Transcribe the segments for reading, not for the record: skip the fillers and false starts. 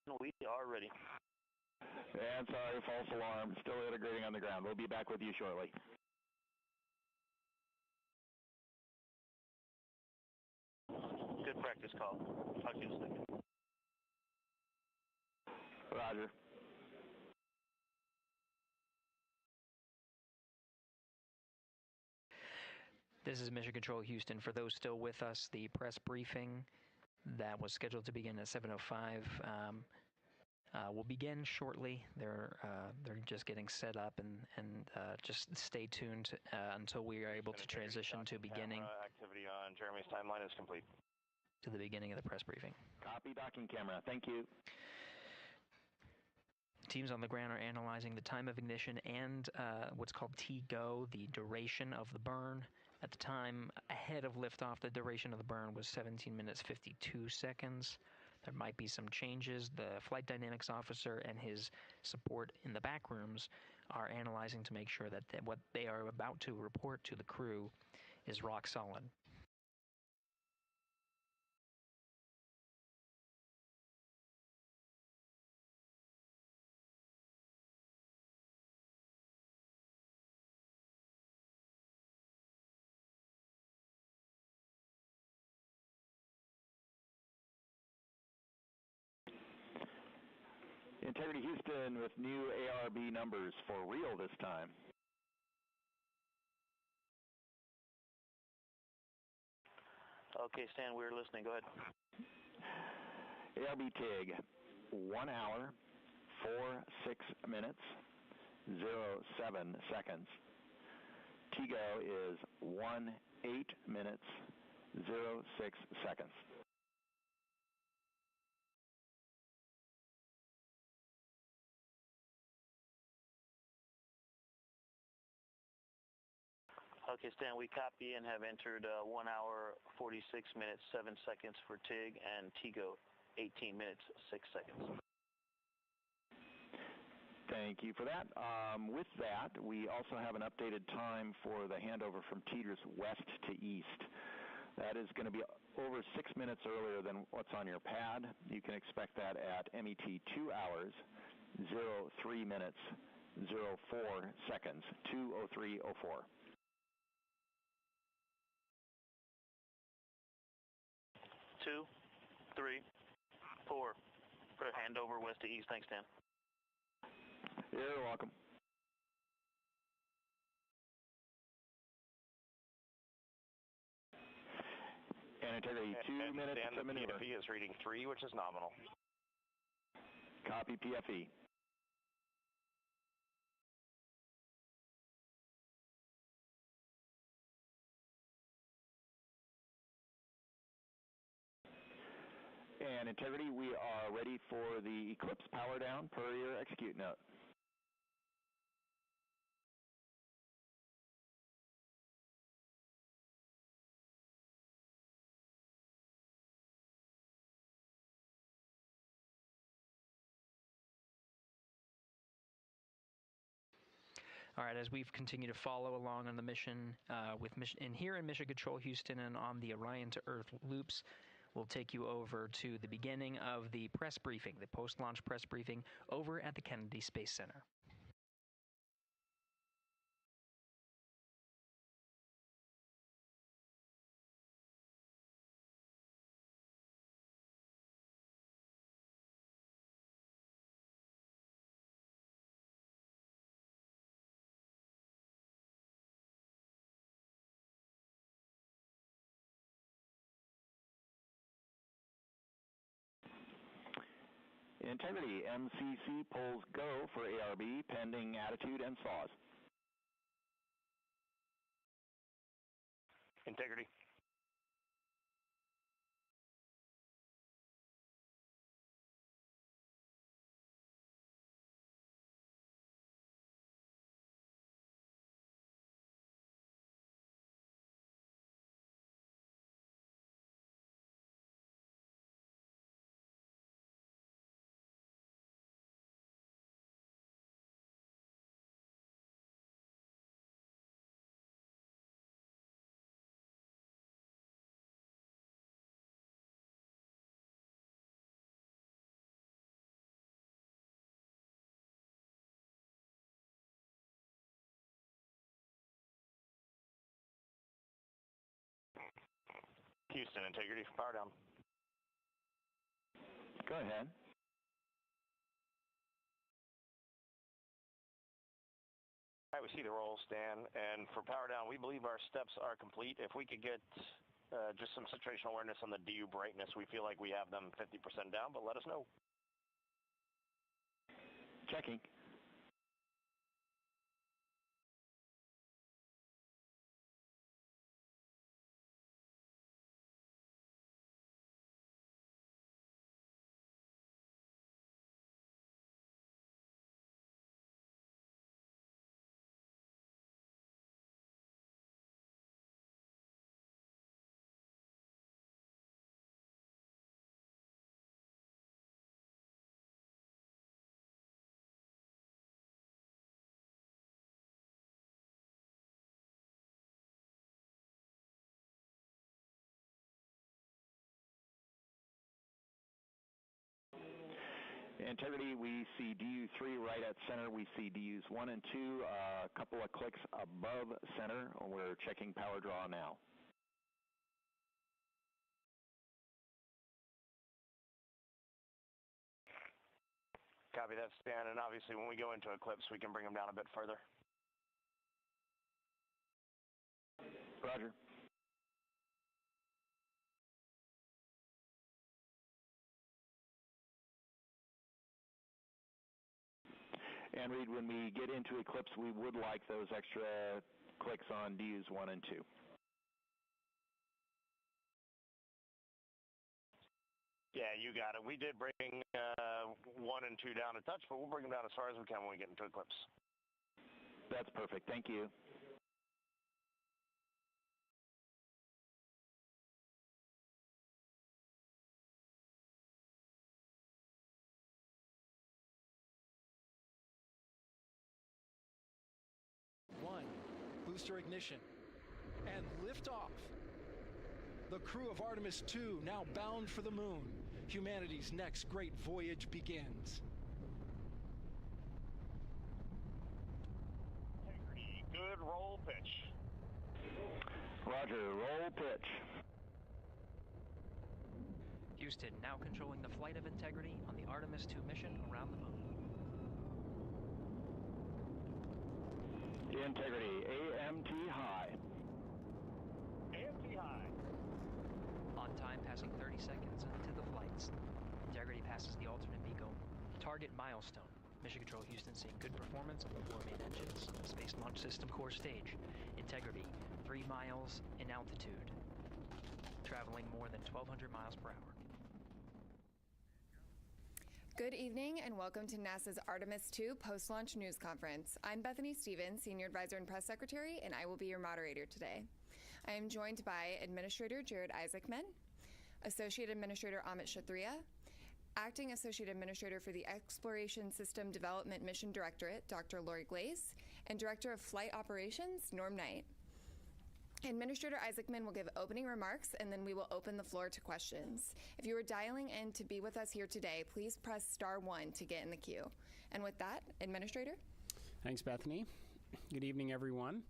We are ready. And sorry, false alarm. Still integrating on the ground. We'll be back with you shortly. Good practice call. Talk to you in a second. Roger. This is Mission Control Houston. For those still with us, the press briefing that was scheduled to begin at 7:05 will begin shortly. They're just getting set up, and just stay tuned until we are able to transition to beginning. Activity on Jeremy's timeline is complete. To the beginning of the press briefing. Copy docking camera. Thank you. Teams on the ground are analyzing the time of ignition and what's called T-GO, the duration of the burn. At the time ahead of liftoff, the duration of the burn was 17 minutes 52 seconds. There might be some changes. The flight dynamics officer and his support in the back rooms are analyzing to make sure that what they are about to report to the crew is rock solid. Integrity Houston with new ARB numbers for real this time. Okay, Stan, we're listening. Go ahead. ARB TIG, 1 hour, 46 minutes, 07 seconds. TIGO is 18 minutes, 06 seconds. Okay, Stan, we copy and have entered 1 hour, 46 minutes, 7 seconds for TIG, and TIGO, 18 minutes, 6 seconds. Thank you for that. With that, we also have an updated time for the handover from Teeters west to east. That is going to be over 6 minutes earlier than what's on your pad. You can expect that at MET 2 hours, 03 minutes, 04 seconds, 2:03:04. 2, 3, 4. For handover west to east. Thanks, Dan. You're welcome. And integrity 2 minutes to maneuver. PFE is reading 3, which is nominal. Copy PFE. And integrity, we are ready for the Eclipse power down per your execute note. All right, as we've continued to follow along on the mission, here in Mission Control Houston and on the Orion to Earth loops, we'll take you over to the beginning of the press briefing, the post-launch press briefing over at the Kennedy Space Center. Integrity, MCC pulls go for ARB pending attitude and saws. Integrity. Houston, integrity for power down. Go ahead. All right, we see the roll, Stan, and for power down, we believe our steps are complete. If we could get just some situational awareness on the DU brightness, we feel like we have them 50% down, but let us know. Checking. Integrity, we see DU3 right at center. We see DUs 1 and 2, a couple of clicks above center. We're checking power draw now. Copy that, Stan, and obviously when we go into eclipse, we can bring them down a bit further. Roger. And Reed, when we get into eclipse, we would like those extra clicks on DUs 1 and 2. Yeah, you got it. We did bring 1 and 2 down a touch, but we'll bring them down as far as we can when we get into eclipse. That's perfect. Thank you. Booster ignition and liftoff. The crew of Artemis II now bound for the moon. Humanity's next great voyage begins. Integrity, good roll pitch. Roger, roll pitch. Houston now controlling the flight of Integrity on the Artemis II mission around the moon. Integrity, AMT high. AMT high. On time, passing 30 seconds into the flights. Integrity passes the alternate MECO target milestone. Mission Control Houston seeing good performance of the 4 main engines. Space Launch System core stage. Integrity, 3 miles in altitude. Traveling more than 1,200 miles per hour. Good evening and welcome to NASA's Artemis II post-launch news conference. I'm Bethany Stevens, Senior Advisor and Press Secretary, and I will be your moderator today. I am joined by Administrator Jared Isaacman, Associate Administrator Amit Kshatriya, Acting Associate Administrator for the Exploration System Development Mission Directorate, Dr. Lori Glaze, and Director of Flight Operations, Norm Knight. Administrator Isaacman will give opening remarks, and then we will open the floor to questions. If you are dialing in to be with us here today, please press *1 to get in the queue. And with that, Administrator. Thanks, Bethany. Good evening, everyone.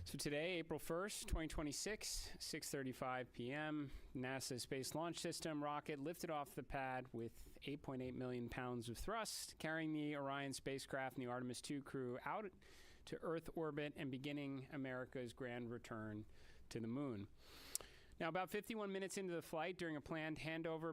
So today, April 1st, 2026, 6:35 p.m., NASA Space Launch System rocket lifted off the pad with 8.8 million pounds of thrust, carrying the Orion spacecraft and the Artemis II crew out to Earth orbit and beginning America's grand return to the moon. Now, about 51 minutes into the flight, during a planned handover